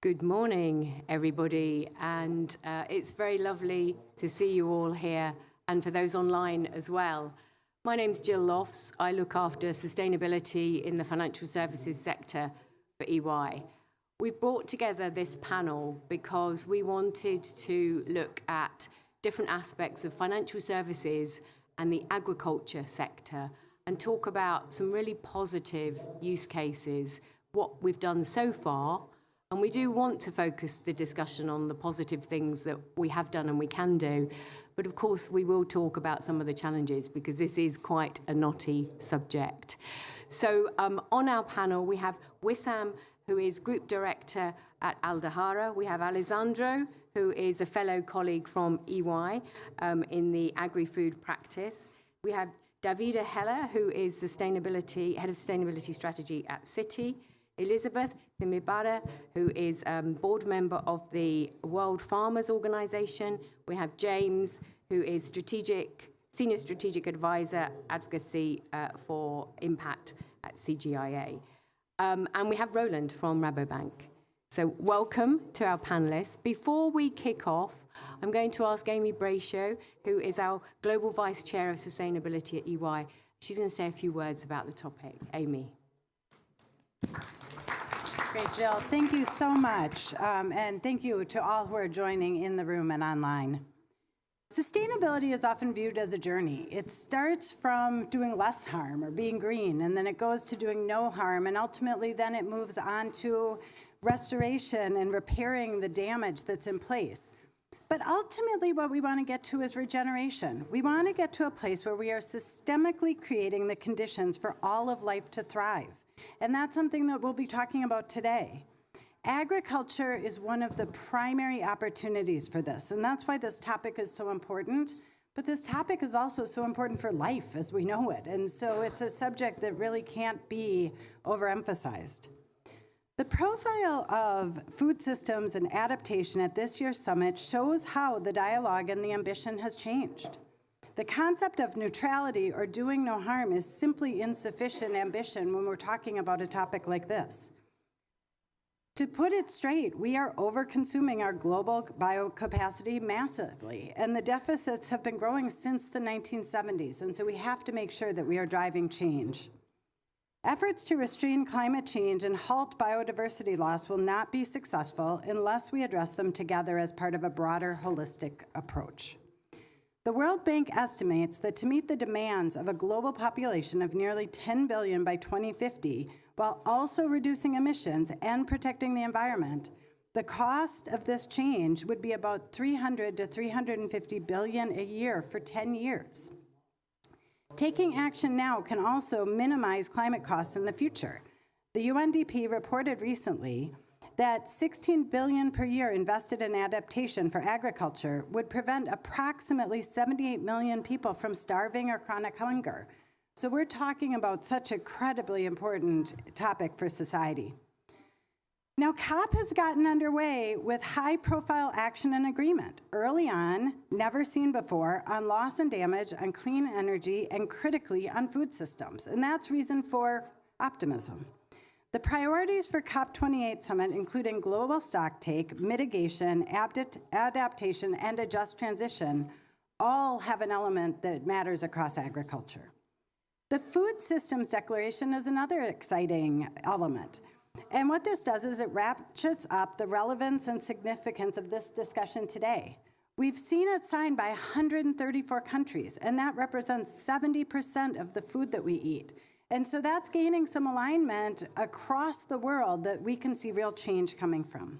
Good morning, everybody, and it's very lovely to see you all here, and for those online as well. My name's Jill Lofts. I look after sustainability in the financial services sector for EY. We've brought together this panel because we wanted to look at different aspects of financial services and the agriculture sector and talk about some really positive use cases, what we've done so far. And we do want to focus the discussion on the positive things that we have done and we can do. But of course, we will talk about some of the challenges because this is quite a knotty subject. So on our panel, we have Wissam, who is Group Director at Dahra. We have Alessandro, who is a fellow colleague from EY in the AgriFood practice. We have Davida, who is Head of Sustainability Strategy at Citi. Elizabeth Nsimidala, who is board member of the World Farmers Organization. We have James, who is Senior Strategic Advisor, Advocacy for Impact at CGIAR. And we have Roland from Rabobank. So welcome to our panelists. Before we kick off, I'm going to ask Amy Brachio, who is our Global Vice Chair of Sustainability at EY. She's going to say a few words about the topic. Amy. Great, Jill. Thank you so much. And thank you to all who are joining in the room and online. Sustainability is often viewed as a journey. It starts from doing less harm or being green, and then it goes to doing no harm, and ultimately then it moves on to restoration and repairing the damage that's in place. But ultimately what we want to get to is regeneration. We want to get to a place where we are systemically creating the conditions for all of life to thrive. And that's something that we'll be talking about today. Agriculture is one of the primary opportunities for this, and that's why this topic is so important. But this topic is also so important for life as we know it, and so it's a subject that really can't be overemphasized. The profile of food systems and adaptation at this year's summit shows how the dialogue and the ambition has changed. The concept of neutrality or doing no harm is simply insufficient ambition when we're talking about a topic like this. To put it straight, we are over-consuming our global biocapacity massively, and the deficits have been growing since the 1970s, and so we have to make sure that we are driving change. Efforts to restrain climate change and halt biodiversity loss will not be successful unless we address them together as part of a broader, holistic approach. The World Bank estimates that to meet the demands of a global population of nearly 10 billion by 2050, while also reducing emissions and protecting the environment, the cost of this change would be about 300 to 350 billion a year for 10 years. Taking action now can also minimize climate costs in the future. The UNDP reported recently that 16 billion per year invested in adaptation for agriculture would prevent approximately 78 million people from starving or chronic hunger. So we're talking about such an incredibly important topic for society. Now, COP has gotten underway with high-profile action and agreement, early on, never seen before, on loss and damage, on clean energy, and critically on food systems. And that's reason for optimism. The priorities for COP28 summit, including global stocktake, mitigation, adaptation, and a just transition, all have an element that matters across agriculture. The Food Systems Declaration is another exciting element. And what this does is it ratchets up the relevance and significance of this discussion today. We've seen it signed by 134 countries, and that represents 70% of the food that we eat. And so that's gaining some alignment across the world that we can see real change coming from.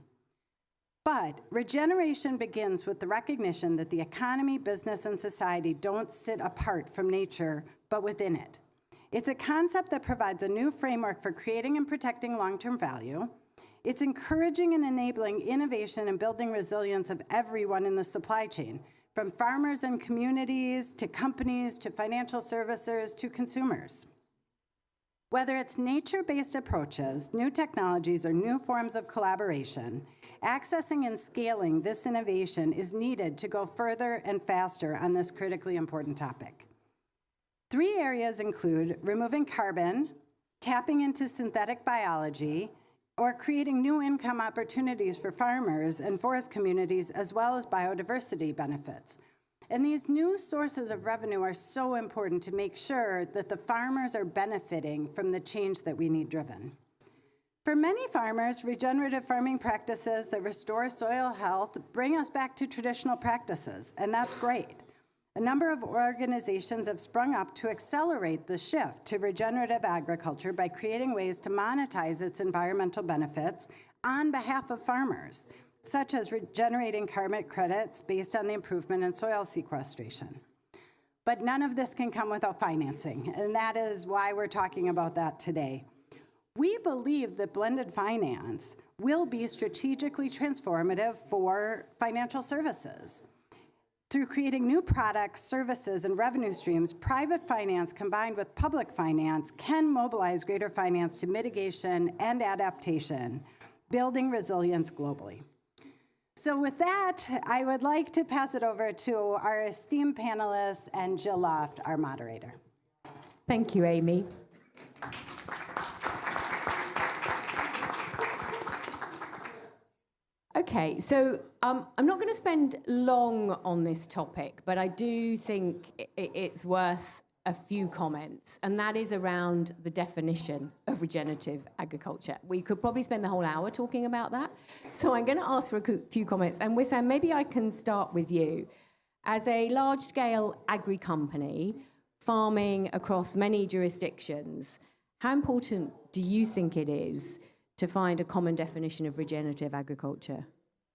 But regeneration begins with the recognition that the economy, business, and society don't sit apart from nature, but within it. It's a concept that provides a new framework for creating and protecting long-term value. It's encouraging and enabling innovation and building resilience of everyone in the supply chain, from farmers and communities, to companies, to financial services, to consumers. Whether it's nature-based approaches, new technologies, or new forms of collaboration, accessing and scaling this innovation is needed to go further and faster on this critically important topic. 3 areas include removing carbon, tapping into synthetic biology, or creating new income opportunities for farmers and forest communities, as well as biodiversity benefits. And these new sources of revenue are so important to make sure that the farmers are benefiting from the change that we need driven. For many farmers, regenerative farming practices that restore soil health bring us back to traditional practices, and that's great. A number of organizations have sprung up to accelerate the shift to regenerative agriculture by creating ways to monetize its environmental benefits on behalf of farmers, such as generating carbon credits based on the improvement in soil sequestration. But none of this can come without financing, and that is why we're talking about that today. We believe that blended finance will be strategically transformative for financial services. Through creating new products, services, and revenue streams, private finance combined with public finance can mobilize greater finance to mitigation and adaptation, building resilience globally. So with that, I would like to pass it over to our esteemed panelists and Jill Loft, our moderator. Thank you, Amy. Okay, so I'm not going to spend long on this topic, but I do think it's worth a few comments, and that is around the definition of regenerative agriculture. We could probably spend the whole hour talking about that, so I'm going to ask for a few comments. And Wissam, maybe I can start with you. As a large-scale agri-company farming across many jurisdictions, how important do you think it is to find a common definition of regenerative agriculture?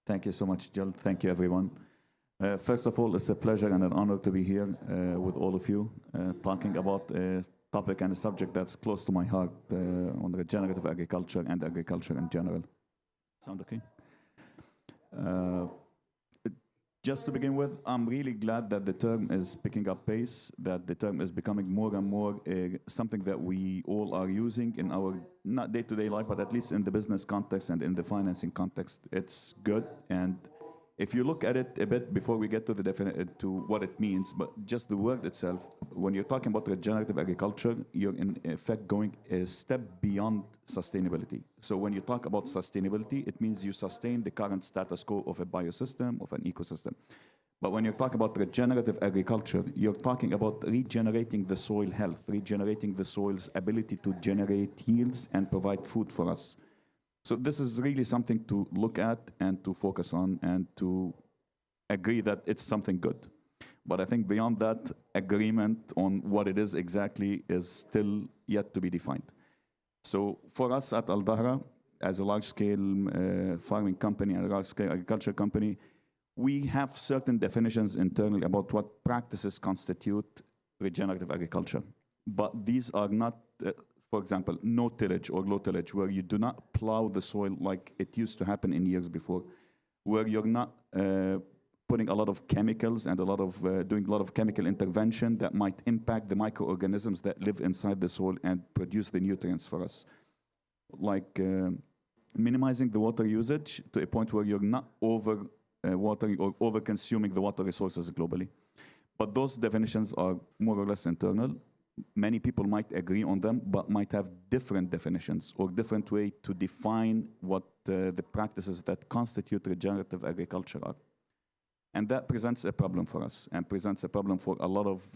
Thank you so much, Jill. Thank you, everyone. First of all, it's a pleasure and an honor to be here with all of you, talking about a topic and a subject that's close to my heart on regenerative agriculture and agriculture in general. Sound okay? Just to begin with, I'm really glad that the term is picking up pace, that the term is becoming more and more something that we all are using in our, not day-to-day life, but at least in the business context and in the financing context. It's good. And if you look at it a bit before we get to the to what it means, but just the word itself, when you're talking about regenerative agriculture, you're in effect going a step beyond sustainability. So when you talk about sustainability, it means you sustain the current status quo of a biosystem, of an ecosystem. But when you're talking about regenerative agriculture, you're talking about regenerating the soil health, regenerating the soil's ability to generate yields and provide food for us. So this is really something to look at and to focus on and to agree that it's something good. But I think beyond that, agreement on what it is exactly is still yet to be defined. So for us at Dahra, as a large-scale farming company and a large-scale agriculture company, we have certain definitions internally about what practices constitute regenerative agriculture. But these are not for example, no tillage or low tillage, where you do not plow the soil like it used to happen in years before, where you're not putting a lot of chemicals and doing a lot of chemical intervention that might impact the microorganisms that live inside the soil and produce the nutrients for us. Like minimizing the water usage to a point where you're not over-watering or over-consuming the water resources globally. But those definitions are more or less internal. Many people might agree on them, but might have different definitions or different way to define what the practices that constitute regenerative agriculture are. And that presents a problem for us and presents a problem for a lot of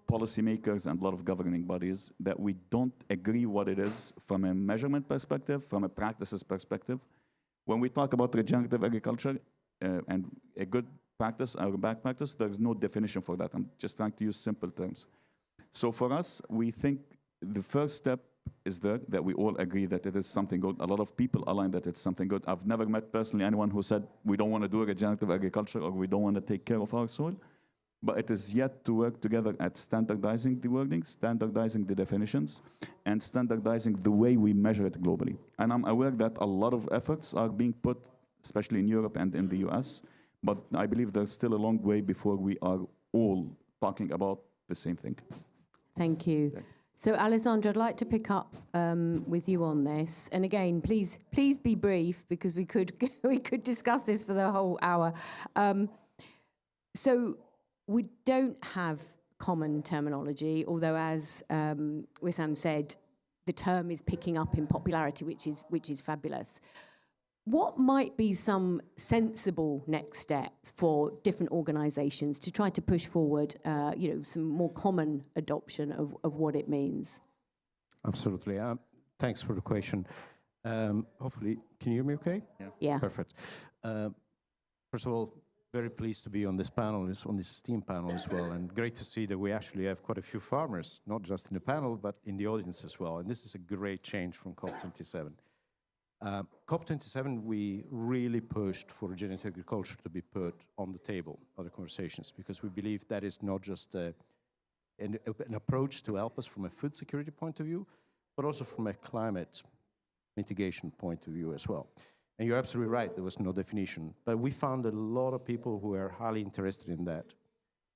policymakers and a lot of governing bodies, that we don't agree what it is from a measurement perspective, from a practices perspective. When we talk about regenerative agriculture and a good practice or a bad practice, there's no definition for that. I'm just trying to use simple terms. So for us, we think the first step is that we all agree that it is something good. A lot of people align that it's something good. I've never met personally anyone who said we don't want to do regenerative agriculture or we don't want to take care of our soil. But it is yet to work together at standardizing the wording, standardizing the definitions, and standardizing the way we measure it globally. And I'm aware that a lot of efforts are being put, especially in Europe and in the US, but I believe there's still a long way before we are all talking about the same thing. Thank you. So, Alessandro, I'd like to pick up with you on this. And again, please be brief, because we could discuss this for the whole hour. So we don't have common terminology, although, as Wissam said, the term is picking up in popularity, which is fabulous. What might be some sensible next steps for different organisations to try to push forward, some more common adoption of what it means? Absolutely. Thanks for the question. Hopefully, can you hear me okay? Yeah. Perfect. First of all, very pleased to be on this panel, on this STEAM panel as well, and great to see that we actually have quite a few farmers, not just in the panel, but in the audience as well. And this is a great change from COP27. COP27, we really pushed for regenerative agriculture to be put on the table of the conversations, because we believe that is not just an approach to help us from a food security point of view, but also from a climate mitigation point of view as well. And you're absolutely right, there was no definition. But we found a lot of people who are highly interested in that.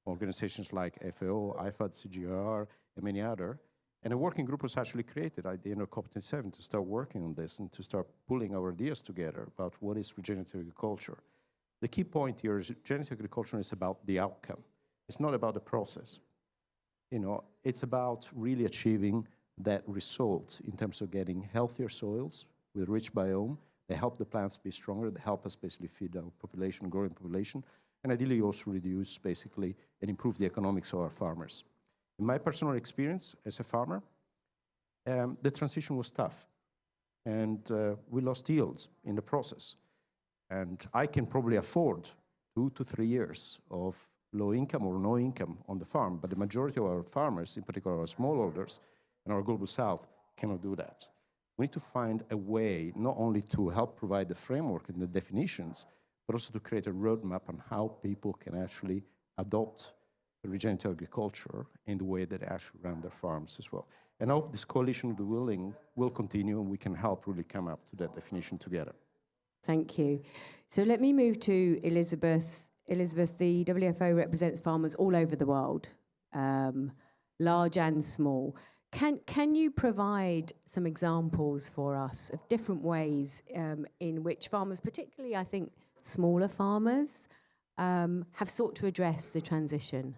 Organizations like FAO, IFAD, CGIAR, and many other. And a working group was actually created at the end of COP27 to start working on this and to start pulling our ideas together about what is regenerative agriculture. The key point here is regenerative agriculture is about the outcome. It's not about the process. It's about really achieving that result in terms of getting healthier soils with rich biome. They help the plants be stronger. They help us basically feed our population, growing population, and ideally also reduce basically and improve the economics of our farmers. In my personal experience as a farmer, the transition was tough, and we lost yields in the process. And I can probably afford 2 to 3 years of low income or no income on the farm, but the majority of our farmers, in particular our smallholders and our global south, cannot do that. We need to find a way not only to help provide the framework and the definitions, but also to create a roadmap on how people can actually adopt regenerative agriculture in the way that they actually run their farms as well. And I hope this coalition of the willing will continue, and we can help really come up to that definition together. Thank you. So let me move to Elizabeth. Elizabeth, the WFO represents farmers all over the world, large and small. Can you provide some examples for us of different ways in which farmers, particularly I think smaller farmers, have sought to address the transition?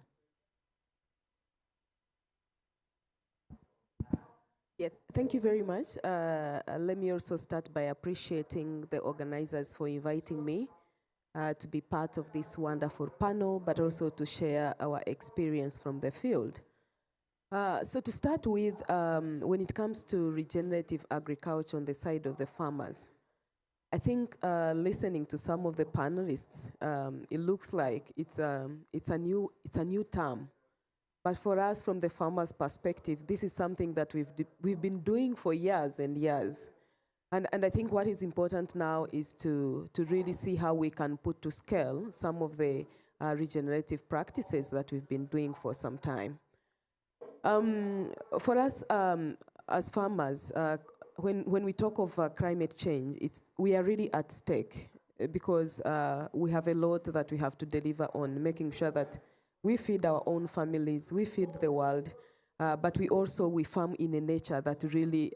Yeah, thank you very much. Let me also start by appreciating the organizers for inviting me to be part of this wonderful panel, but also to share our experience from the field. So to start with, when it comes to regenerative agriculture on the side of the farmers, I think listening to some of the panelists, it looks like it's a new term. But for us, from the farmers' perspective, this is something that we've been doing for years and years. And I think what is important now is to really see how we can put to scale some of the regenerative practices that we've been doing for some time. For us as farmers, when we talk of climate change, we are really at stake because we have a lot that we have to deliver on, making sure that we feed our own families, we feed the world, but we farm in a nature that really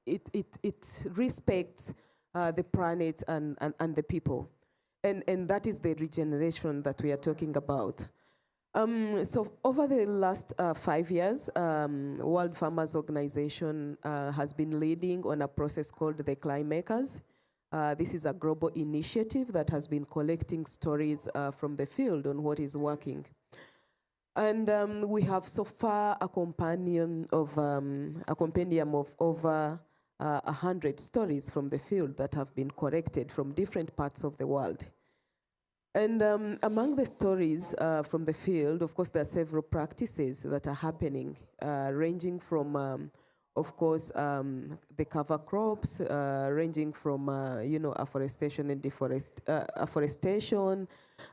it respects the planet and the people, and that is the regeneration that we are talking about. So over the last 5 years, World Farmers Organization has been leading on a process called the Climakers. This is a global initiative that has been collecting stories from the field on what is working. And we have so far a compendium of over 100 stories from the field that have been collected from different parts of the world. And among the stories from the field, of course, there are several practices that are happening, ranging from, of course, the cover crops, ranging from, afforestation and afforestation,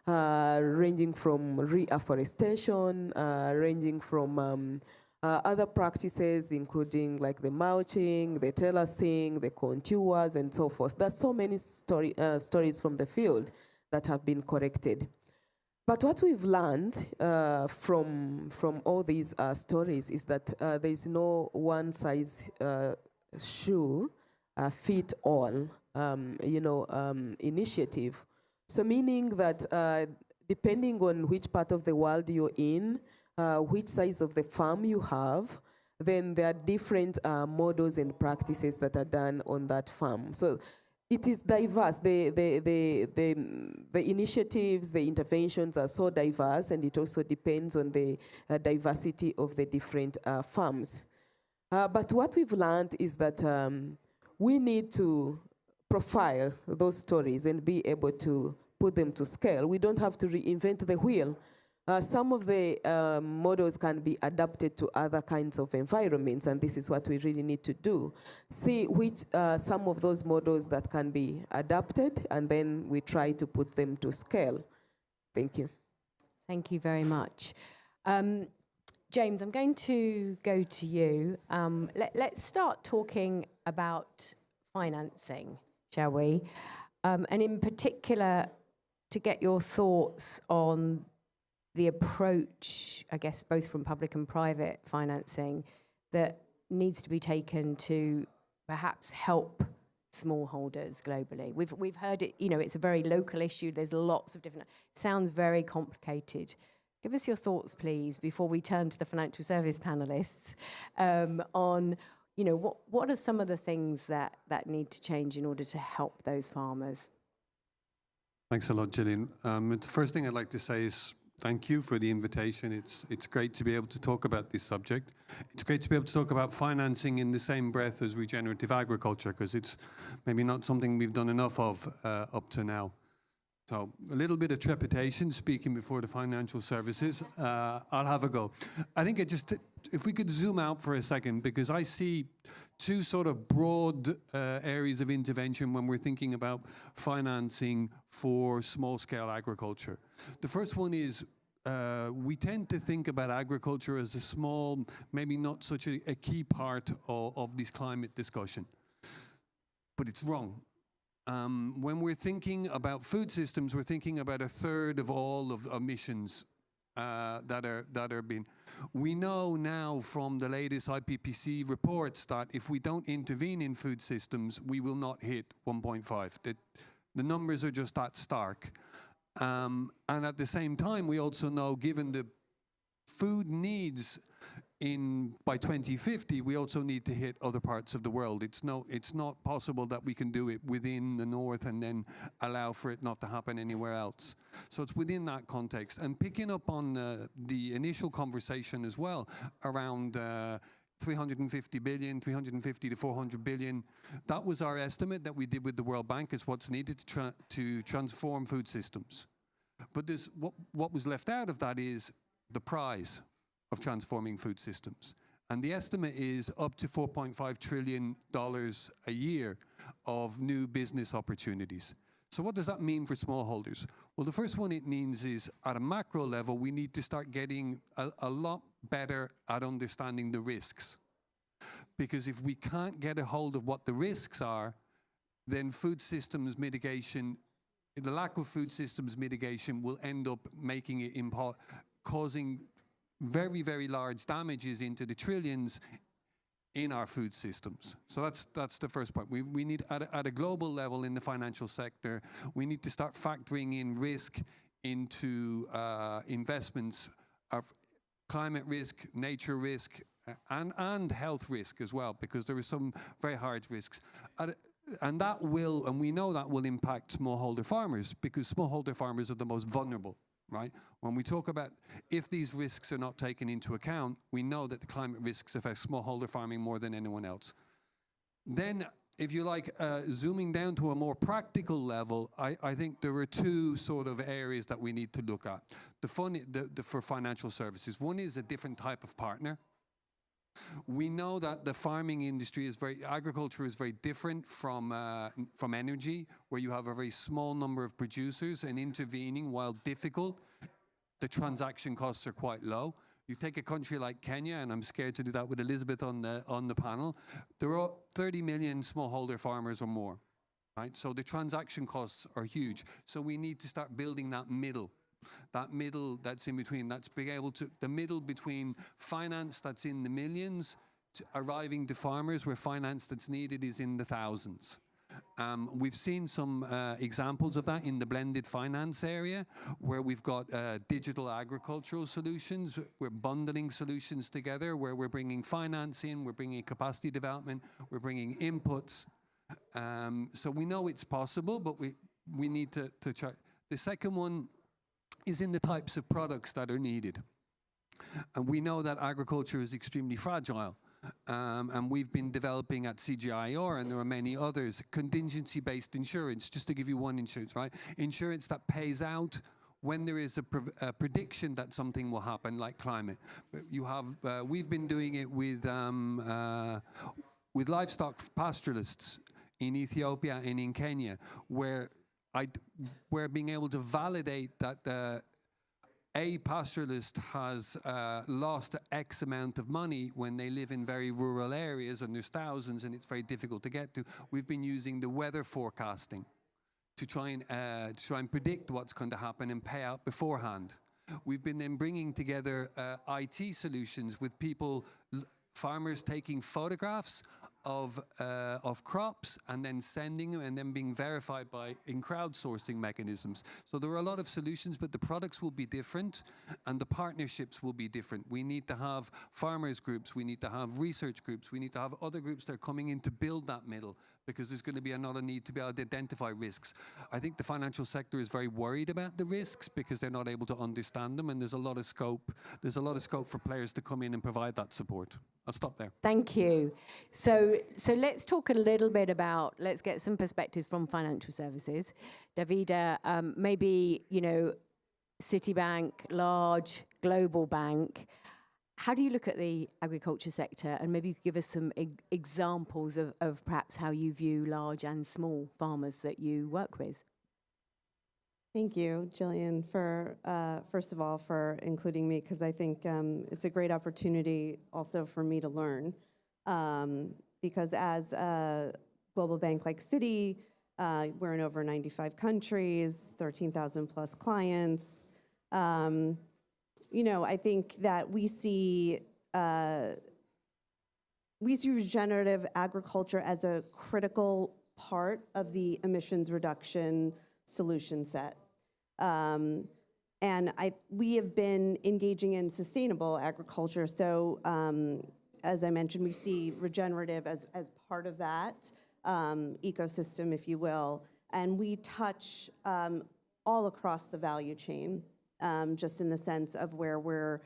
ranging from reforestation, ranging from other practices, including like the mulching, the terracing, the contours, and so forth. There's so many stories from the field that have been collected. But what we've learned from all these stories is that there is no one size shoe fit all, initiative. So meaning that depending on which part of the world you're in, which size of the farm you have, then there are different models and practices that are done on that farm. So it is diverse. The initiatives, the interventions are so diverse, and it also depends on the diversity of the different farms. But what we've learned is that we need to profile those stories and be able to put them to scale. We don't have to reinvent the wheel. Some of the models can be adapted to other kinds of environments, and this is what we really need to do. See which some of those models that can be adapted, and then we try to put them to scale. Thank you. Thank you very much. James, I'm going to go to you. Let's start talking about financing, shall we? And in particular, to get your thoughts on the approach, I guess, both from public and private financing that needs to be taken to perhaps help smallholders globally. We've heard it, it's a very local issue. There's lots of different, it sounds very complicated. Give us your thoughts, please, before we turn to the financial service panelists on, what are some of the things that need to change in order to help those farmers? Thanks a lot, Gillian. The first thing I'd like to say is thank you for the invitation. It's great to be able to talk about this subject. It's great to be able to talk about financing in the same breath as regenerative agriculture, because it's maybe not something we've done enough of up to now. So a little bit of trepidation speaking before the financial services. I'll have a go. I think if we could zoom out for a second, because I see two sort of broad areas of intervention when we're thinking about financing for small-scale agriculture. The first one is we tend to think about agriculture as a small, maybe not such a key part of this climate discussion. But it's wrong. When we're thinking about food systems, we're thinking about a third of all of emissions that are being. We know now from the latest IPCC reports that if we don't intervene in food systems, we will not hit 1.5. The numbers are just that stark. And at the same time, we also know, given the food needs by 2050, we also need to hit other parts of the world. It's not possible that we can do it within the north and then allow for it not to happen anywhere else. So it's within that context. And picking up on the initial conversation as well around 350 to 400 billion. That was our estimate that we did with the World Bank as what's needed to transform food systems. But what was left out of that is the prize of transforming food systems. And the estimate is up to $4.5 trillion a year of new business opportunities. So what does that mean for smallholders? Well, the first one it means is at a macro level, we need to start getting a lot better at understanding the risks. Because if we can't get a hold of what the risks are, then food systems mitigation, the lack of food systems mitigation will end up making it causing very, very large damages into the trillions in our food systems. So that's the first point. We need, at a global level in the financial sector, we need to start factoring in risk into investments of climate risk, nature risk, and health risk as well, because there are some very hard risks. And we know that will impact smallholder farmers, because smallholder farmers are the most vulnerable. Right? When we talk about if these risks are not taken into account, we know that the climate risks affect smallholder farming more than anyone else. Then, if you like, zooming down to a more practical level, I think there are two sort of areas that we need to look at. For financial services, one is a different type of partner. We know that the farming industry agriculture is very different from energy, where you have a very small number of producers, and intervening, while difficult, the transaction costs are quite low. You take a country like Kenya, and I'm scared to do that with Elizabeth on the panel, there are 30 million smallholder farmers or more, right? So the transaction costs are huge. So we need to start building that middle that's in between, the middle between finance that's in the millions arriving to farmers, where finance that's needed is in the thousands. We've seen some examples of that in the blended finance area, where we've got digital agricultural solutions. We're bundling solutions together, where we're bringing finance in, we're bringing capacity development, we're bringing inputs. So we know it's possible, but we need to try. The second one is in the types of products that are needed. And we know that agriculture is extremely fragile. And we've been developing at CGIAR, and there are many others, contingency-based insurance, just to give you one insurance, right? Insurance that pays out when there is a prediction that something will happen, like climate. You have, we've been doing it with livestock pastoralists in Ethiopia and in Kenya, where we're being able to validate that a pastoralist has lost X amount of money when they live in very rural areas, and there's thousands, and it's very difficult to get to. We've been using the weather forecasting to try and predict what's going to happen and pay out beforehand. We've been then bringing together IT solutions with people, farmers taking photographs of crops and then sending them and then being verified in crowdsourcing mechanisms. So there are a lot of solutions, but the products will be different and the partnerships will be different. We need to have farmers groups, we need to have research groups, we need to have other groups that are coming in to build that middle, because there's going to be another need to be able to identify risks. I think the financial sector is very worried about the risks because they're not able to understand them, and there's a lot of scope. There's a lot of scope for players to come in and provide that support. I'll stop there. Thank you. So let's talk a little bit about, let's get some perspectives from financial services. Davida, maybe, you know, Citibank, large global bank. How do you look at the agriculture sector? And maybe you could give us some examples of perhaps how you view large and small farmers that you work with. Thank you, Gillian, for, first of all, for including me, because I think it's a great opportunity also for me to learn. Because as a global bank like Citi, we're in over 95 countries, 13,000 plus clients. You know, I think that we see regenerative agriculture as a critical part of the emissions reduction solution set. And we have been engaging in sustainable agriculture. So as I mentioned, we see regenerative as part of that ecosystem, if you will. And we touch all across the value chain, just in the sense of where we're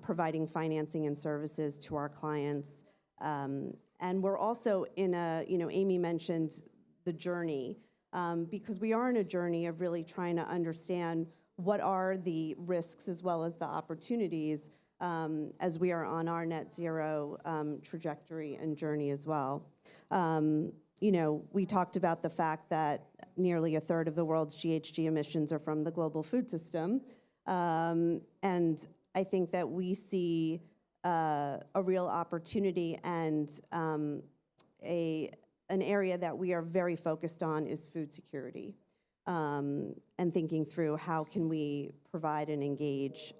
providing financing and services to our clients. And we're also in a, you know, Amy mentioned the journey, because we are in a journey of really trying to understand what are the risks as well as the opportunities as we are on our net zero trajectory and journey as well. You know, we talked about the fact that nearly a third of the world's GHG emissions are from the global food system. And I think that we see a real opportunity, and an area that we are very focused on is food security, and thinking through how can we provide and engage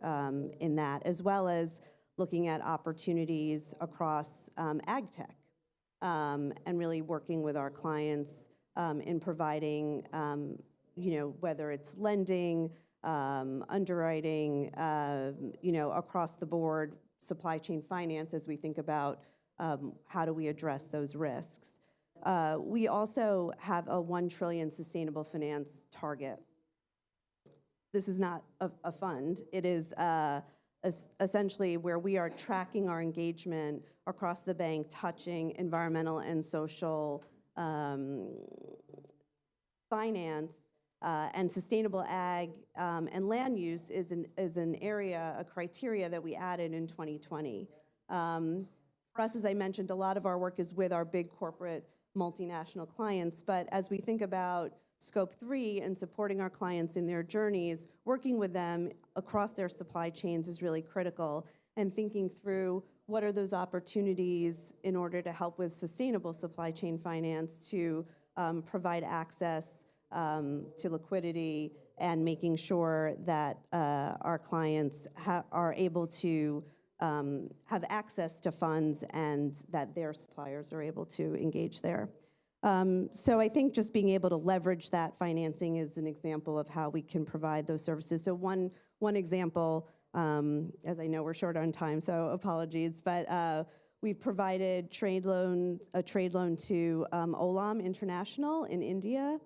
in that, as well as looking at opportunities across ag tech, and really working with our clients in providing, you know, whether it's lending, underwriting, you know, across the board, supply chain finance, as we think about how do we address those risks. We also have a 1 trillion sustainable finance target. This is not a fund. It is essentially where we are tracking our engagement across the bank, touching environmental and social finance, and sustainable ag and land use is an area, a criteria that we added in 2020. For us, as I mentioned, a lot of our work is with our big corporate multinational clients, but as we think about Scope 3 and supporting our clients in their journeys, working with them across their supply chains is really critical, and thinking through what are those opportunities in order to help with sustainable supply chain finance to provide access to liquidity, and making sure that our clients are able to have access to funds and that their suppliers are able to engage there. So I think just being able to leverage that financing is an example of how we can provide those services. So one example, as I know we're short on time, so apologies, but we've provided a trade loan to Olam International in India,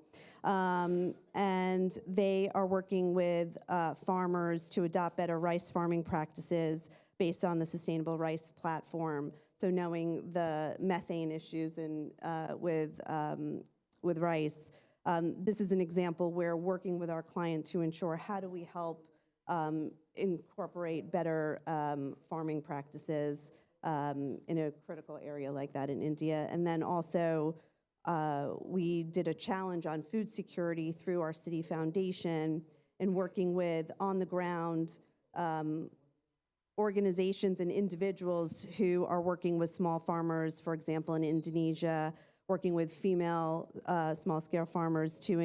and they are working with farmers to adopt better rice farming practices based on the Sustainable Rice Platform. So knowing the methane issues with rice, this is an example where working with our client to ensure how do we help incorporate better farming practices in a critical area like that in India. And then also, we did a challenge on food security through our Citi Foundation and working with on-the-ground organizations and individuals who are working with small farmers, for example, in Indonesia, working with female small-scale farmers to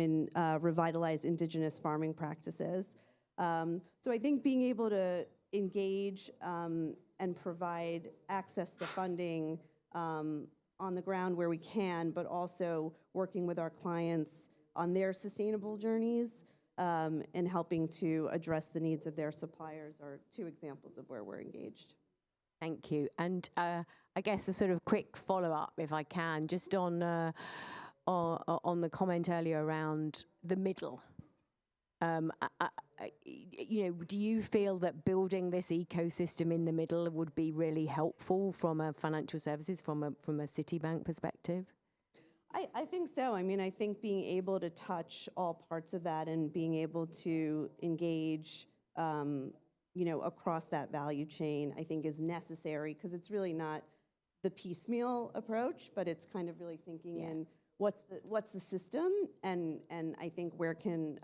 revitalize indigenous farming practices. So I think being able to engage and provide access to funding on the ground where we can, but also working with our clients on their sustainable journeys and helping to address the needs of their suppliers are two examples of where we're engaged. Thank you. And I guess a sort of quick follow-up, if I can, just on the comment earlier around the middle. Do you feel that building this ecosystem in the middle would be really helpful from a financial services, from a Citibank perspective? I think so. I mean, I think being able to touch all parts of that and being able to engage, across that value chain, I think is necessary, because it's really not the piecemeal approach, but it's kind of really thinking in what's the system, and I think where can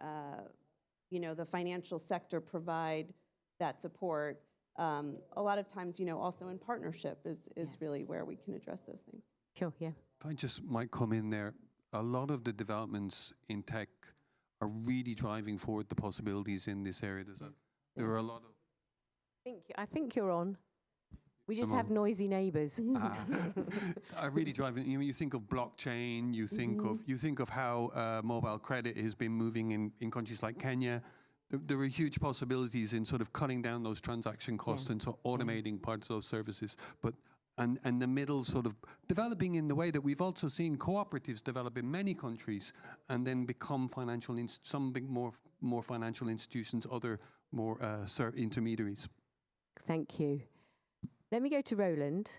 the financial sector provide that support. A lot of times, also in partnership is really where we can address those things. Sure, yeah. If I just might come in there, a lot of the developments in tech are really driving forward the possibilities in this area. There are a lot of... I think you're on. We just have noisy neighbours. Are really driving. You think of blockchain. You think of how mobile credit has been moving in countries like Kenya. There are huge possibilities in sort of cutting down those transaction costs and so automating parts of those services. But and the middle sort of developing in the way that we've also seen cooperatives develop in many countries and then become some big more financial institutions, other more intermediaries. Thank you. Let me go to Roland.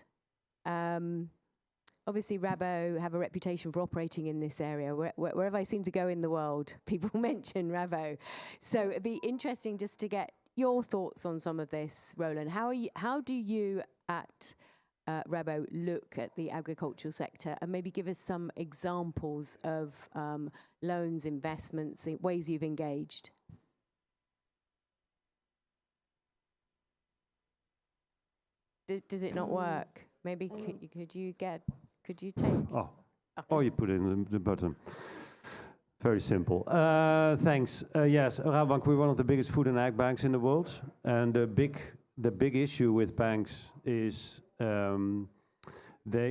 Obviously, Rabo have a reputation for operating in this area. Wherever I seem to go in the world, people mention Rabo. So it'd be interesting just to get your thoughts on some of this, Roland. How do you at Rabo look at the agricultural sector, and maybe give us some examples of loans, investments, ways you've engaged? Does it not work? Maybe could you take? Oh, you put in the button. Very simple. Thanks. Yes, Rabobank, we're one of the biggest food and ag banks in the world, and the big issue with banks is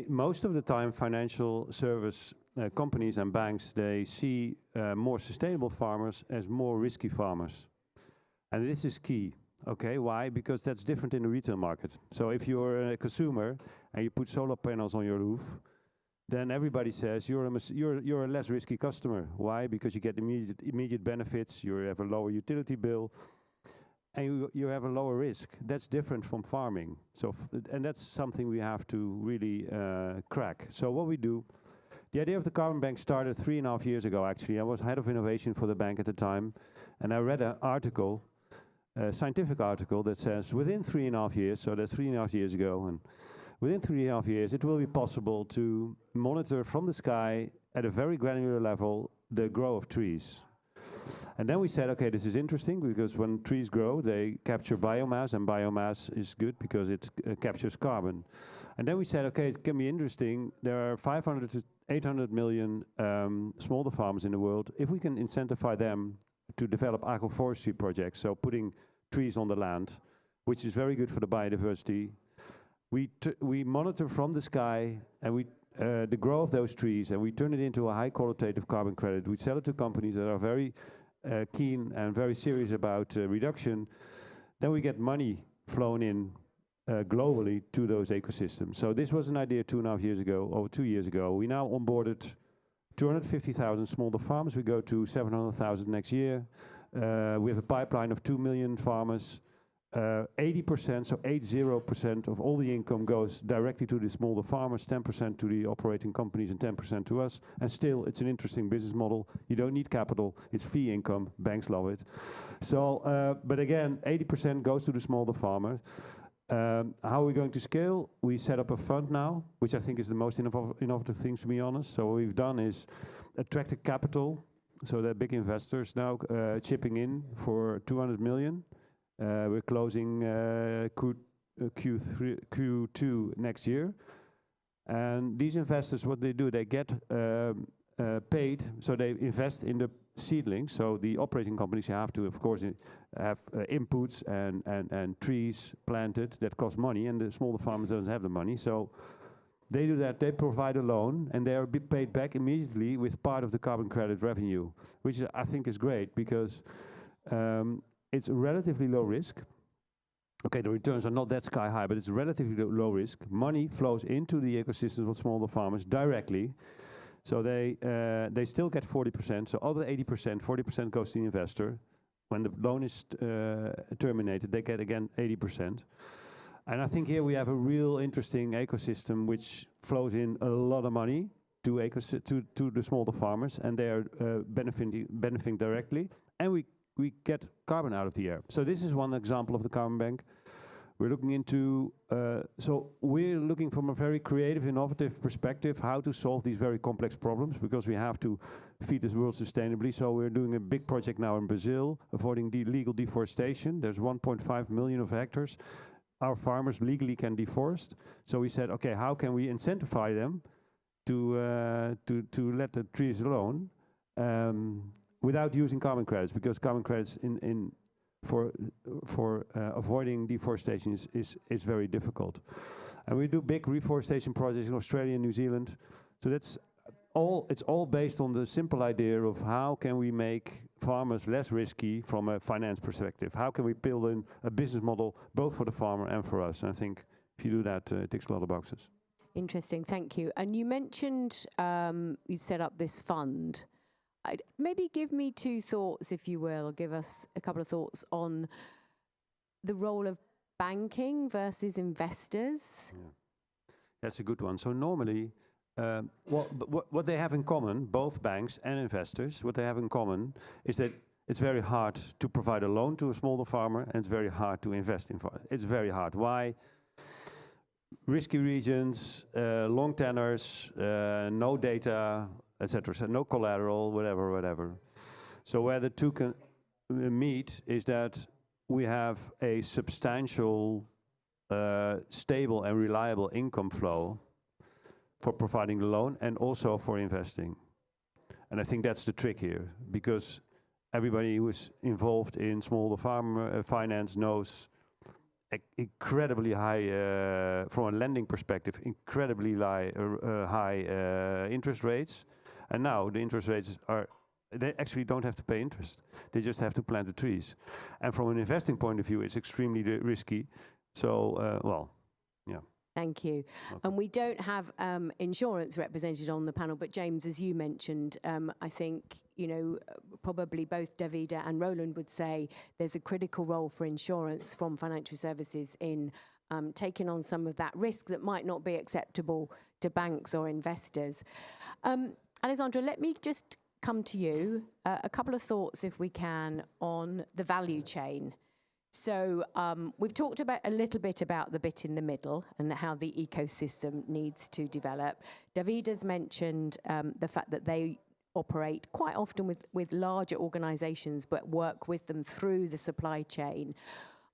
most of the time financial service companies and banks, they see more sustainable farmers as more risky farmers, and this is key. Okay, why? Because that's different in the retail market. So if you're a consumer and you put solar panels on your roof, then everybody says you're a less risky customer. Why? Because you get immediate benefits, you have a lower utility bill, and you have a lower risk. That's different from farming. So and that's something we have to really crack. So what we do, the idea of the Carbon Bank started 3.5 years ago, actually. I was head of innovation for the bank at the time, and I read an article, a scientific article that says within 3.5 years, so that's 3.5 years ago, and within 3.5 years it will be possible to monitor from the sky at a very granular level the growth of trees. And then we said, okay, this is interesting, because when trees grow they capture biomass, and biomass is good because it captures carbon. And then we said, okay, it can be interesting. There are 500 to 800 million smallholder farmers in the world. If we can incentivize them to develop agroforestry projects, so putting trees on the land, which is very good for the biodiversity. We monitor from the sky, and the grow of those trees and we turn it into a high qualitative carbon credit, we sell it to companies that are very keen and very serious about reduction, then we get money flown in globally to those ecosystems. So this was an idea 2.5 years ago, or 2 years ago. We now onboarded 250,000 smallholder farmers. We go to 700,000 next year. We have a pipeline of 2 million farmers. 80%, so 80% of all the income goes directly to the smallholder farmers, 10% to the operating companies and 10% to us. And still, it's an interesting business model. You don't need capital. It's fee income. Banks love it. So, but again, 80% goes to the smallholder farmers. How are we going to scale? We set up a fund now, which I think is the most innovative thing, to be honest. So what we've done is attracted capital. So there are big investors now chipping in for 200 million. We're closing Q2 next year. And these investors, what they do, they get paid, so they invest in the seedlings. So the operating companies have to, of course, have inputs and trees planted that cost money, and the smallholder farmers doesn't have the money. So they do that, they provide a loan, and they are paid back immediately with part of the carbon credit revenue, which I think is great because it's relatively low risk. Okay, the returns are not that sky high, but it's relatively low risk. Money flows into the ecosystems of smallholder farmers directly. So they still get 40%. So of the 80%, 40% goes to the investor. When the loan is terminated, they get again 80%. And I think here we have a real interesting ecosystem which flows in a lot of money to the smallholder farmers, and they are benefiting directly. And we get carbon out of the air. So this is one example of the carbon bank. We're looking into, we're looking from a very creative, innovative perspective how to solve these very complex problems, because we have to feed this world sustainably. So we're doing a big project now in Brazil, avoiding illegal deforestation. There's 1.5 million of hectares. Our farmers legally can deforest. So we said, okay, how can we incentivize them to let the trees alone? Without using carbon credits, because carbon credits for avoiding deforestation is very difficult. And we do big reforestation projects in Australia and New Zealand. So it's all based on the simple idea of how can we make farmers less risky from a finance perspective? How can we build in a business model both for the farmer and for us? And I think if you do that, it ticks a lot of boxes. Interesting, thank you. And you mentioned you set up this fund. Maybe give me two thoughts, if you will, or give us a couple of thoughts on the role of banking versus investors. Yeah. That's a good one. So normally, what they have in common, both banks and investors, what they have in common is that it's very hard to provide a loan to a smallholder farmer, and it's very hard to invest in farmers. It's very hard. Why? Risky regions, long tenors, no data, etc. So no collateral, whatever. So where the two can meet is that we have a substantial, stable and reliable income flow for providing the loan and also for investing. And I think that's the trick here, because everybody who is involved in smallholder farm finance knows incredibly high, from a lending perspective, incredibly high interest rates. And now the interest rates they actually don't have to pay interest. They just have to plant the trees. And from an investing point of view, it's extremely risky. So, yeah. Thank you. Okay. And we don't have insurance represented on the panel, but James, as you mentioned, I think, probably both Davida and Roland would say there's a critical role for insurance from financial services in taking on some of that risk that might not be acceptable to banks or investors. Alessandro, let me just come to you. A couple of thoughts, if we can, on the value chain. So we've talked about a little bit about the bit in the middle and how the ecosystem needs to develop. Davida's mentioned the fact that they operate quite often with larger organizations, but work with them through the supply chain.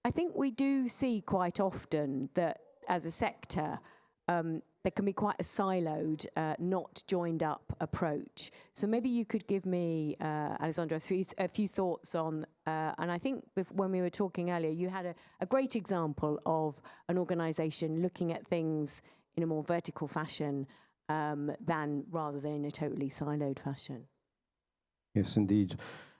I think we do see quite often that as a sector, there can be quite a siloed, not joined up approach. So maybe you could give me, Alessandro, a few thoughts on, and I think when we were talking earlier, you had a great example of an organization looking at things in a more vertical fashion rather than in a totally siloed fashion. Yes, indeed.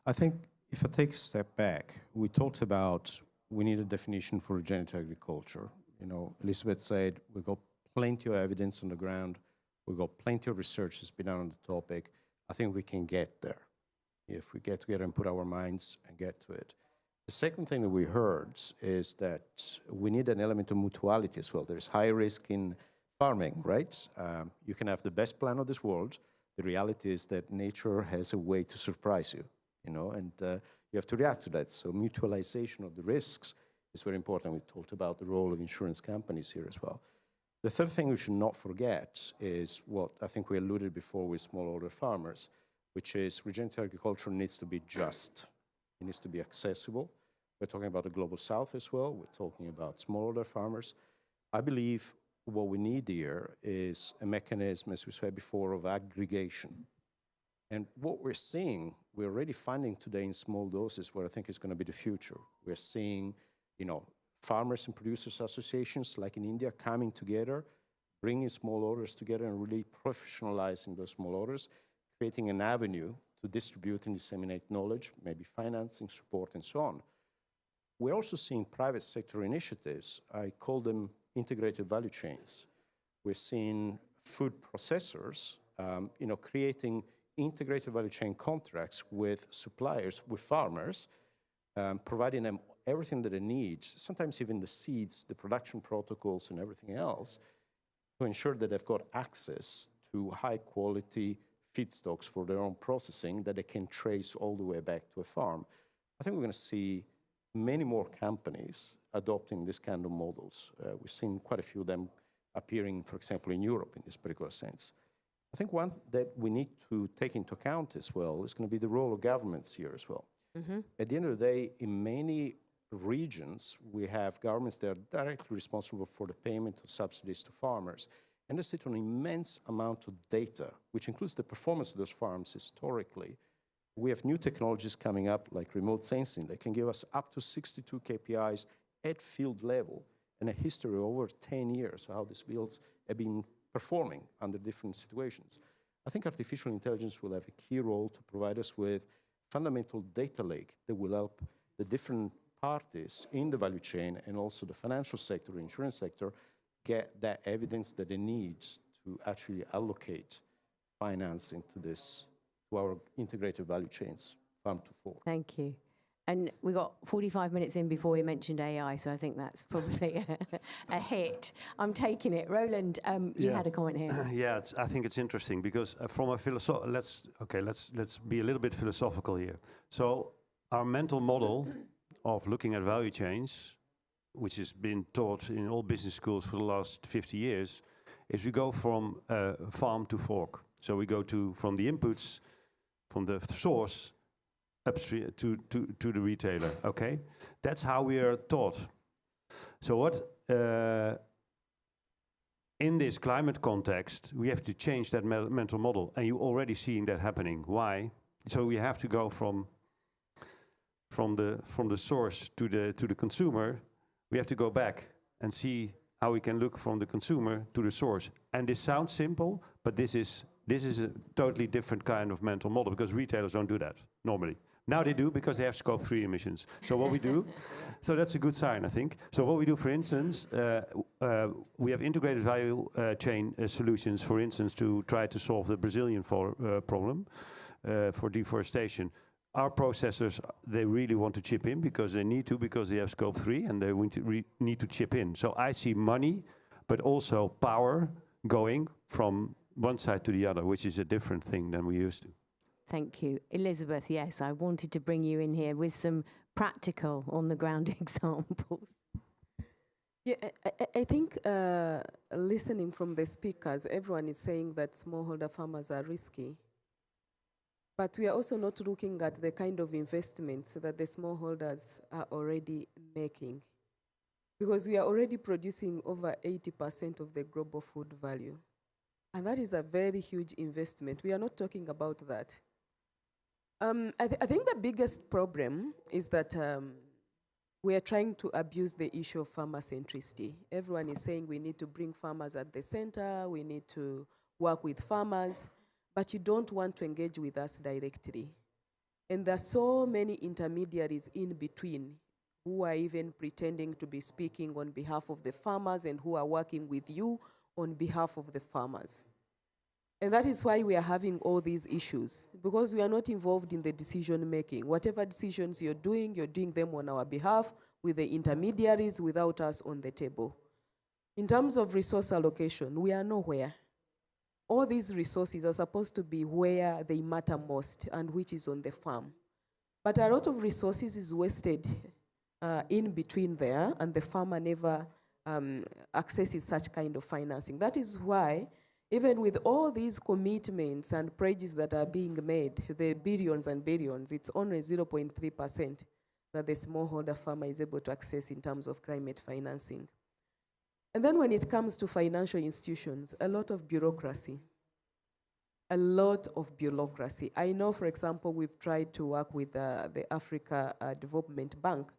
I think if I take a step back, we talked about we need a definition for regenerative agriculture. You know, Elizabeth said we've got plenty of evidence on the ground. We've got plenty of research that's been done on the topic. I think we can get there if we get together and put our minds and get to it. The second thing that we heard is that we need an element of mutuality as well. There's high risk in farming, right? You can have the best plan of this world. The reality is that nature has a way to surprise you, you know, and you have to react to that. So mutualization of the risks is very important. We talked about the role of insurance companies here as well. The third thing we should not forget is what I think we alluded before with smallholder farmers, which is regenerative agriculture needs to be just. It needs to be accessible. We're talking about the global south as well. We're talking about smallholder farmers. I believe what we need here is a mechanism, as we said before, of aggregation. And what we're seeing, we're already finding today in small doses where I think is going to be the future. We're seeing, you know, farmers and producers associations like in India coming together, bringing smallholders together and really professionalizing those smallholders, creating an avenue to distribute and disseminate knowledge, maybe financing, support, and so on. We're also seeing private sector initiatives. I call them integrated value chains. We've seen food processors, you know, creating integrated value chain contracts with suppliers, with farmers, providing them everything that they need, sometimes even the seeds, the production protocols, and everything else, to ensure that they've got access to high-quality feedstocks for their own processing that they can trace all the way back to a farm. I think we're going to see many more companies adopting this kind of models. We've seen quite a few of them appearing, for example, in Europe in this particular sense. I think one that we need to take into account as well is going to be the role of governments here as well. Mm-hmm. At the end of the day, in many regions, we have governments that are directly responsible for the payment of subsidies to farmers. And they sit on an immense amount of data, which includes the performance of those farms historically. We have new technologies coming up, like remote sensing, that can give us up to 62 KPIs at field level and a history of over 10 years of how these fields have been performing under different situations. I think artificial intelligence will have a key role to provide us with fundamental data lake that will help the different parties in the value chain and also the financial sector, insurance sector, get that evidence that they need to actually allocate financing to this, to our integrated value chains, farm to fork. Thank you. And we got 45 minutes in before we mentioned AI, so I think that's probably a hit. I'm taking it. Roland, you had a comment here. Yeah, I think it's interesting because from a let's be a little bit philosophical here. So our mental model of looking at value chains, which has been taught in all business schools for the last 50 years, is we go from farm to fork. So we go from the inputs, from the source, upstream to the retailer. Okay, that's how we are taught. So what in this climate context, we have to change that mental model, and you're already seeing that happening. Why? So we have to go from the source to the consumer. We have to go back and see how we can look from the consumer to the source. And this sounds simple, but this is a totally different kind of mental model because retailers don't do that normally. Now they do because they have scope 3 emissions. So what we do, so that's a good sign, I think. So what we do, for instance, we have integrated value chain solutions, for instance, to try to solve the Brazilian problem for deforestation. Our processors, they really want to chip in because they need to, because they have scope 3 and they need to chip in. So I see money, but also power going from one side to the other, which is a different thing than we used to. Thank you. Elizabeth, yes, I wanted to bring you in here with some practical on-the-ground examples. Yeah, I think listening from the speakers, everyone is saying that smallholder farmers are risky. But we are also not looking at the kind of investments that the smallholders are already making. Because we are already producing over 80% of the global food value. And that is a very huge investment. We are not talking about that. I think the biggest problem is that we are trying to abuse the issue of farmer centricity. Everyone is saying we need to bring farmers at the center, we need to work with farmers, but you don't want to engage with us directly. And there are so many intermediaries in between who are even pretending to be speaking on behalf of the farmers and who are working with you on behalf of the farmers. And that is why we are having all these issues, because we are not involved in the decision making. Whatever decisions you're doing them on our behalf with the intermediaries without us on the table. In terms of resource allocation, we are nowhere. All these resources are supposed to be where they matter most, and which is on the farm. But a lot of resources is wasted in between there, and the farmer never accesses such kind of financing. That is why, even with all these commitments and pledges that are being made, the billions and billions, it's only 0.3% that the smallholder farmer is able to access in terms of climate financing. And then when it comes to financial institutions, a lot of bureaucracy. A lot of bureaucracy. I know, for example, we've tried to work with the Africa Development Bank,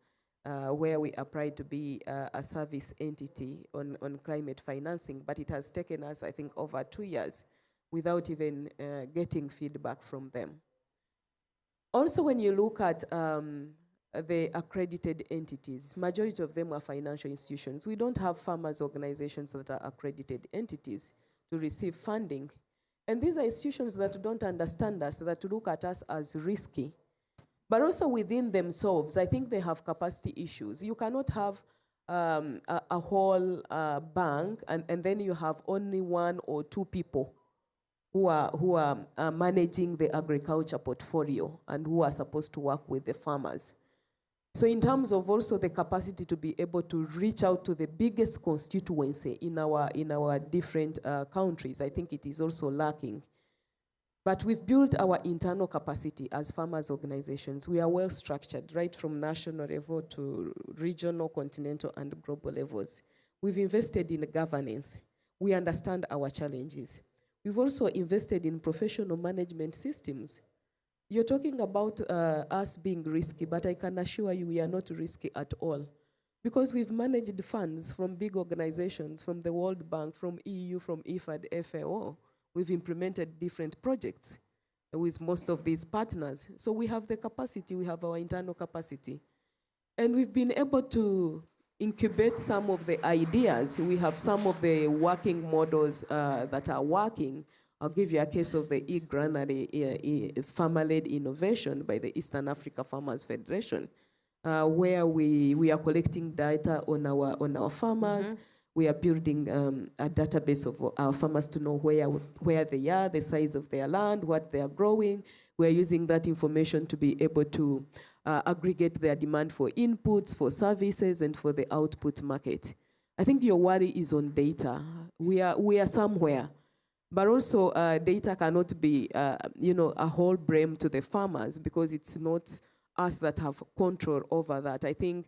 where we applied to be a service entity on climate financing, but it has taken us, I think, over 2 years without even getting feedback from them. Also, when you look at the accredited entities, majority of them are financial institutions. We don't have farmers' organizations that are accredited entities to receive funding. And these are institutions that don't understand us, that look at us as risky. But also within themselves, I think they have capacity issues. You cannot have a whole bank and then you have only 1 or 2 people who are managing the agriculture portfolio and who are supposed to work with the farmers. So in terms of also the capacity to be able to reach out to the biggest constituency in our different countries, I think it is also lacking. But we've built our internal capacity as farmers' organizations. We are well structured, right from national level to regional, continental, and global levels. We've invested in governance. We understand our challenges. We've also invested in professional management systems. You're talking about us being risky, but I can assure you we are not risky at all. Because we've managed funds from big organizations, from the World Bank, from EU, from IFAD, FAO. We've implemented different projects with most of these partners. So we have the capacity, we have our internal capacity. And we've been able to incubate some of the ideas. We have some of the working models that are working. I'll give you a case of the e-granary farmer-led innovation by the Eastern Africa Farmers Federation, where we are collecting data on our farmers. Mm-hmm. We are building a database of our farmers to know where they are, the size of their land, what they are growing. We are using that information to be able to aggregate their demand for inputs, for services, and for the output market. I think your worry is on data. We are somewhere. But also, data cannot be, a whole blame to the farmers because it's not us that have control over that. I think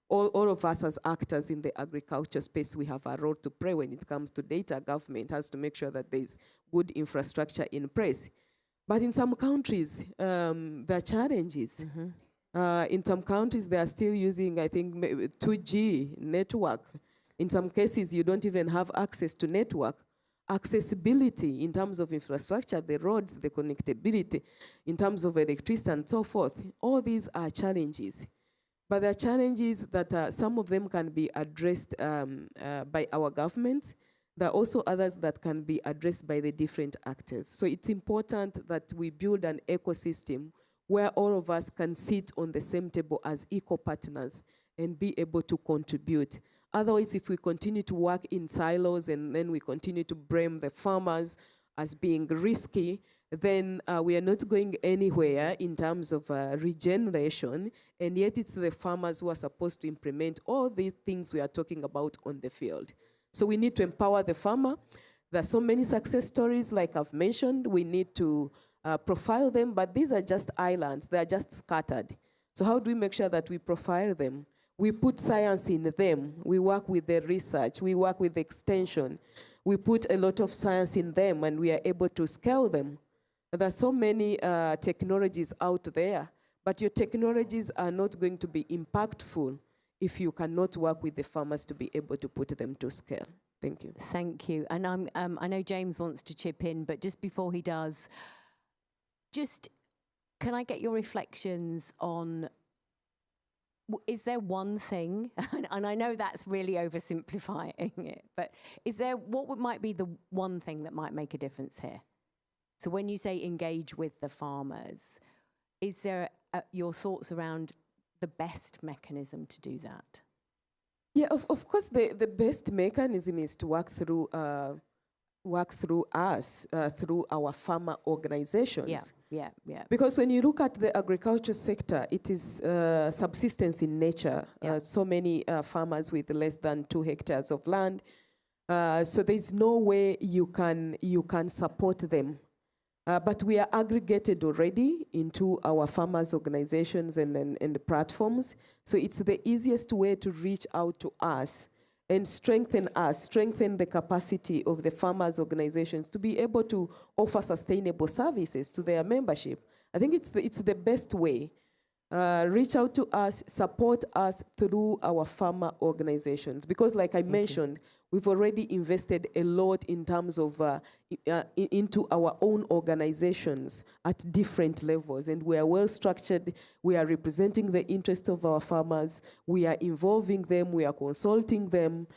all of us as actors in the agriculture space, we have a role to play when it comes to data. Government has to make sure that there's good infrastructure in place. But in some countries, there are challenges. Mm-hmm. In some countries, they are still using, I think, 2G network. In some cases, you don't even have access to network. Accessibility in terms of infrastructure, the roads, the connectivity, in terms of electricity and so forth, all these are challenges. But there are challenges that some of them can be addressed by our governments. There are also others that can be addressed by the different actors. So it's important that we build an ecosystem where all of us can sit on the same table as equal partners and be able to contribute. Otherwise, if we continue to work in silos and then we continue to blame the farmers as being risky, then we are not going anywhere in terms of regeneration, and yet it's the farmers who are supposed to implement all these things we are talking about on the field. So we need to empower the farmer. There are so many success stories, like I've mentioned. We need to profile them, but these are just islands. They are just scattered. So how do we make sure that we profile them? We put science in them. We work with the research. We work with the extension. We put a lot of science in them, and we are able to scale them. There are so many technologies out there, but your technologies are not going to be impactful if you cannot work with the farmers to be able to put them to scale. Thank you. Thank you. And I know James wants to chip in, but just before he does, can I get your reflections on, is there one thing, and I know that's really oversimplifying it, but what might be the one thing that might make a difference here? So when you say engage with the farmers, is there your thoughts around the best mechanism to do that? Yeah, of course, the best mechanism is to work through us, through our farmer organizations. Yeah. Because when you look at the agriculture sector, it is subsistence in nature. Yeah. So many farmers with less than 2 hectares of land. So there's no way you can support them. But we are aggregated already into our farmers' organizations and the platforms. So it's the easiest way to reach out to us and strengthen the capacity of the farmers' organizations to be able to offer sustainable services to their membership. I think it's the best way. Reach out to us, support us through our farmer organizations. Because like I mentioned, we've already invested a lot in terms of into our own organizations at different levels. And we are well structured. We are representing the interests of our farmers. We are involving them. We are consulting them.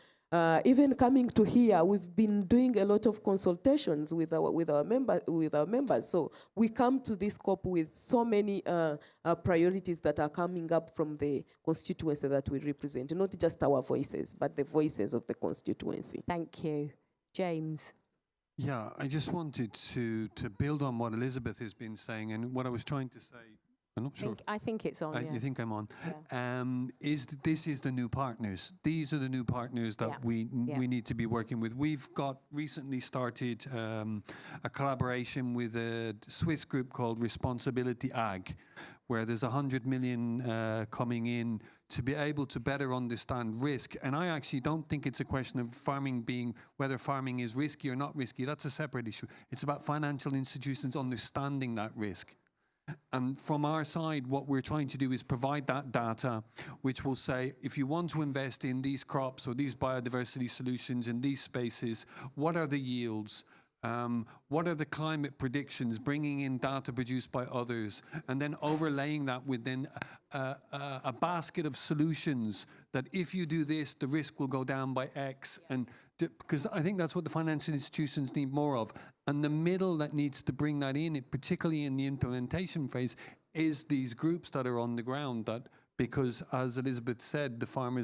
Even coming to here, we've been doing a lot of consultations with our members. So we come to this COP with so many priorities that are coming up from the constituency that we represent, not just our voices, but the voices of the constituency. Thank you. James. Yeah, I just wanted to build on what Elizabeth has been saying, and what I was trying to say, I'm not sure. I think it's on, You think I'm on? Yeah. This is the new partners. These are the new partners that we need to be working with. We've recently started a collaboration with a Swiss group called Responsibility Ag, where there's 100 million coming in to be able to better understand risk. And I actually don't think it's a question of whether farming is risky or not risky. That's a separate issue. It's about financial institutions understanding that risk. And from our side, what we're trying to do is provide that data, which will say, if you want to invest in these crops or these biodiversity solutions in these spaces, what are the yields? What are the climate predictions, bringing in data produced by others, and then overlaying that within a basket of solutions that if you do this, the risk will go down by X. And because I think that's what the financial institutions need more of. And the middle that needs to bring that in, particularly in the implementation phase, is these groups that are on the ground because, as Elizabeth said,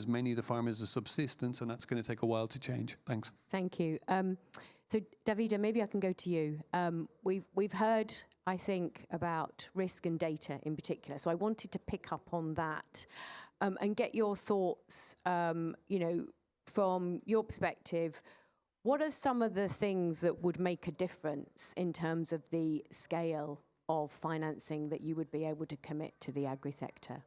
many of the farmers are subsistence, and that's going to take a while to change. Thanks. Thank you. So, Davida, maybe I can go to you. We've heard, I think, about risk and data in particular. So I wanted to pick up on that and get your thoughts, from your perspective. What are some of the things that would make a difference in terms of the scale of financing that you would be able to commit to the agri-sector?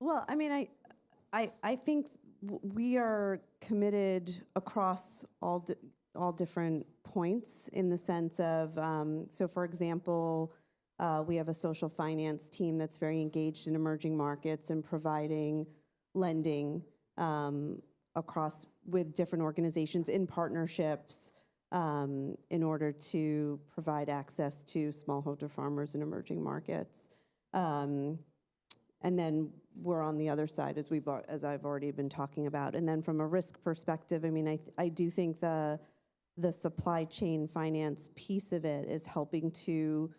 Well, I mean, I think we are committed across all different points in the sense of, so for example, we have a social finance team that's very engaged in emerging markets and providing lending across with different organizations in partnerships in order to provide access to smallholder farmers in emerging markets. And then we're on the other side, as I've already been talking about. And then from a risk perspective, I mean, I do think the supply chain finance piece of it is helping to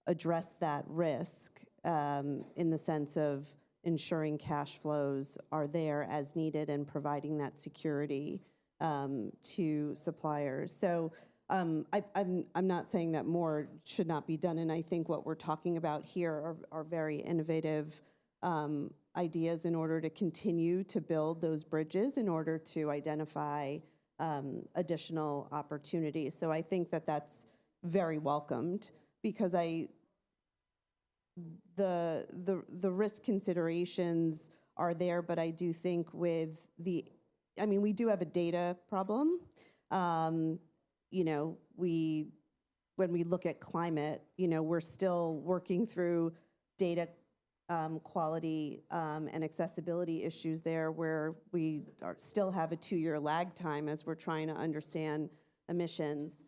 address that risk in the sense of ensuring cash flows are there as needed and providing that security to suppliers. So I'm not saying that more should not be done, and I think what we're talking about here are very innovative ideas in order to continue to build those bridges in order to identify additional opportunities. So I think that that's very welcomed because the risk considerations are there, but I do think we do have a data problem. When we look at climate, we're still working through data quality and accessibility issues there, where we still have a 2-year lag time as we're trying to understand emissions.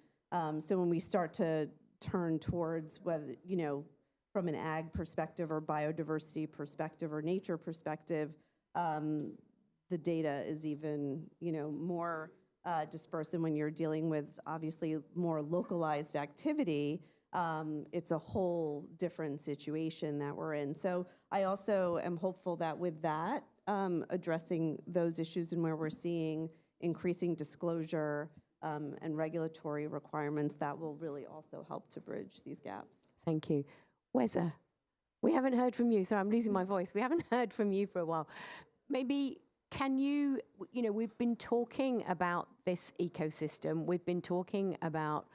So when we start to turn towards whether, from an ag perspective or biodiversity perspective or nature perspective, the data is even, more dispersed. And when you're dealing with obviously more localized activity, it's a whole different situation that we're in. So I also am hopeful that with that, addressing those issues and where we're seeing increasing disclosure and regulatory requirements, that will really also help to bridge these gaps. Thank you. Weza, we haven't heard from you. Sorry, I'm losing my voice. We haven't heard from you for a while. Maybe can you, we've been talking about this ecosystem. We've been talking about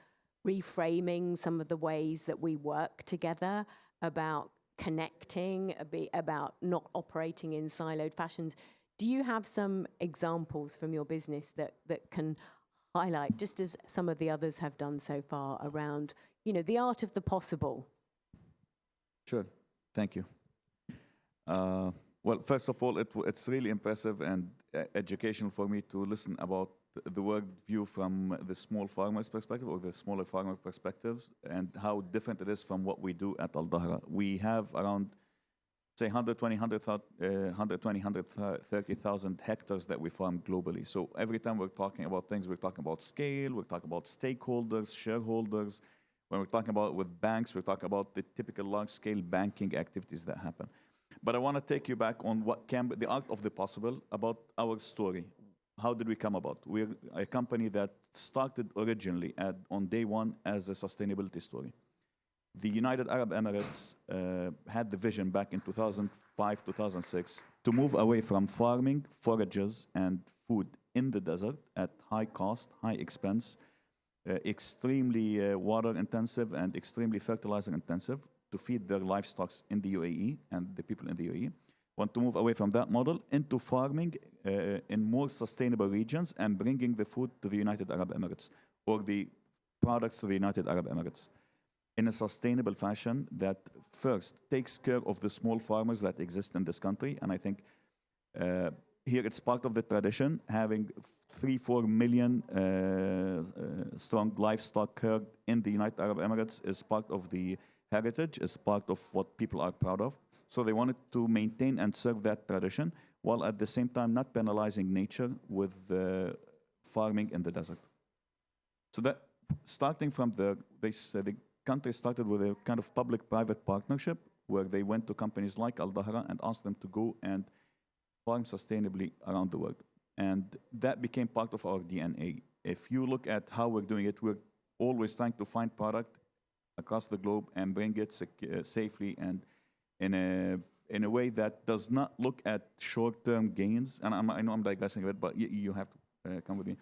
reframing some of the ways that we work together, about connecting, about not operating in siloed fashions. Do you have some examples from your business that can highlight, just as some of the others have done so far, around, the art of the possible? Sure. Thank you. Well, first of all, it's really impressive and educational for me to listen about the work view from the small farmer's perspective or the smaller farmer perspectives, and how different it is from what we do at Dahra. We have around, say, 130,000 hectares that we farm globally. So every time we're talking about things, we're talking about scale, we're talking about stakeholders, shareholders. When we're talking about with banks, we're talking about the typical large-scale banking activities that happen. But I want to take you back on what can be the art of the possible about our story. How did we come about? We're a company that started originally on day one as a sustainability story. The United Arab Emirates had the vision back in 2005, 2006 to move away from farming forages and food in the desert at high cost, high expense, extremely water intensive and extremely fertilizer intensive to feed their livestock in the UAE and the people in the UAE. Want to move away from that model into farming in more sustainable regions and bringing the food to the United Arab Emirates, or the products to the United Arab Emirates, in a sustainable fashion that first takes care of the small farmers that exist in this country. And I think here it's part of the tradition, having 3-4 million strong livestock herd in the United Arab Emirates is part of the heritage, is part of what people are proud of. So they wanted to maintain and serve that tradition, while at the same time not penalizing nature with farming in the desert. So that, starting from the country started with a kind of public-private partnership where they went to companies like Dahra and asked them to go and farm sustainably around the world. And that became part of our DNA. If you look at how we're doing it, we're always trying to find product across the globe and bring it safely and in a way that does not look at short-term gains. And I know I'm digressing a bit, but you have to come with me.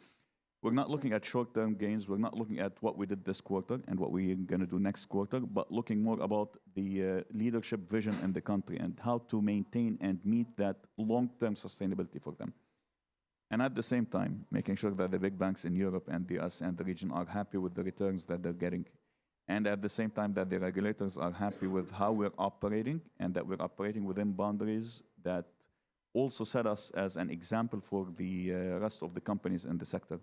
We're not looking at short-term gains. We're not looking at what we did this quarter and what we're going to do next quarter, but looking more about the leadership vision in the country and how to maintain and meet that long-term sustainability for them. And at the same time, making sure that the big banks in Europe and the US and the region are happy with the returns that they're getting. And at the same time that the regulators are happy with how we're operating and that we're operating within boundaries that also set us as an example for the rest of the companies in the sector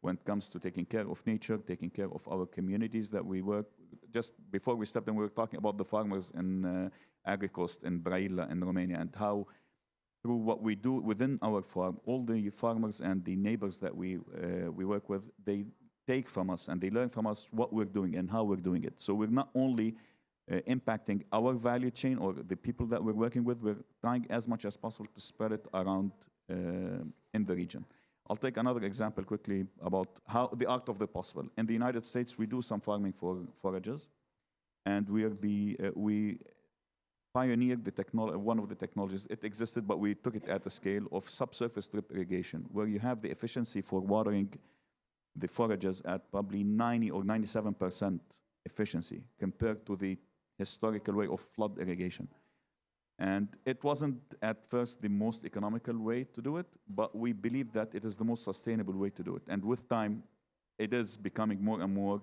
when it comes to taking care of nature, taking care of our communities that we work. Just before we stepped in, we were talking about the farmers in AgriCost in Brachio in Romania, and how through what we do within our farm, all the farmers and the neighbors that we work with, they take from us and they learn from us what we're doing and how we're doing it. So we're not only impacting our value chain or the people that we're working with, we're trying as much as possible to spread it around in the region. I'll take another example quickly about how the art of the possible. In the United States, we do some farming for forages, and we pioneered the technology. One of the technologies, it existed, but we took it at a scale of subsurface drip irrigation, where you have the efficiency for watering the forages at probably 90 or 97% efficiency compared to the historical way of flood irrigation. And it wasn't at first the most economical way to do it, but we believe that it is the most sustainable way to do it. And with time, it is becoming more and more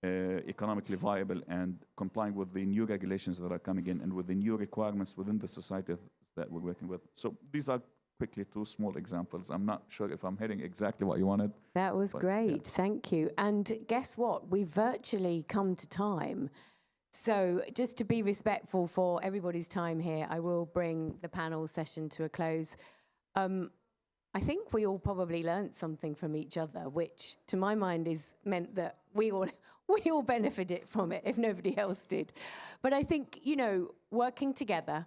economically viable and complying with the new regulations that are coming in and with the new requirements within the society that we're working with. So these are quickly 2 small examples. I'm not sure if I'm hitting exactly what you wanted. That was great. Yeah. Thank you. And guess what? We've virtually come to time. So just to be respectful for everybody's time here, I will bring the panel session to a close. I think we all probably learnt something from each other, which to my mind is meant that we all benefited from it if nobody else did. But I think, you know, working together,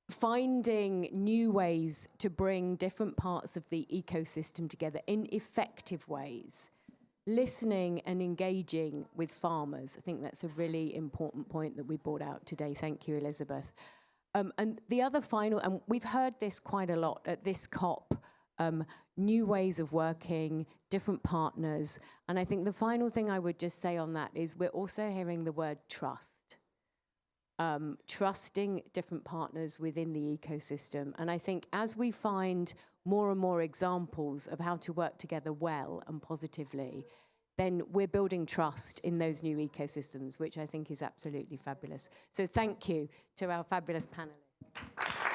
finding new ways to bring different parts of the ecosystem together in effective ways, listening and engaging with farmers. I think that's a really important point that we brought out today. Thank you, Elizabeth. And the other final, and we've heard this quite a lot at this COP, new ways of working, different partners. And I think the final thing I would just say on that is we're also hearing the word trust. Trusting different partners within the ecosystem. And I think as we find more and more examples of how to work together well and positively, then we're building trust in those new ecosystems, which I think is absolutely fabulous. So thank you to our fabulous panelists.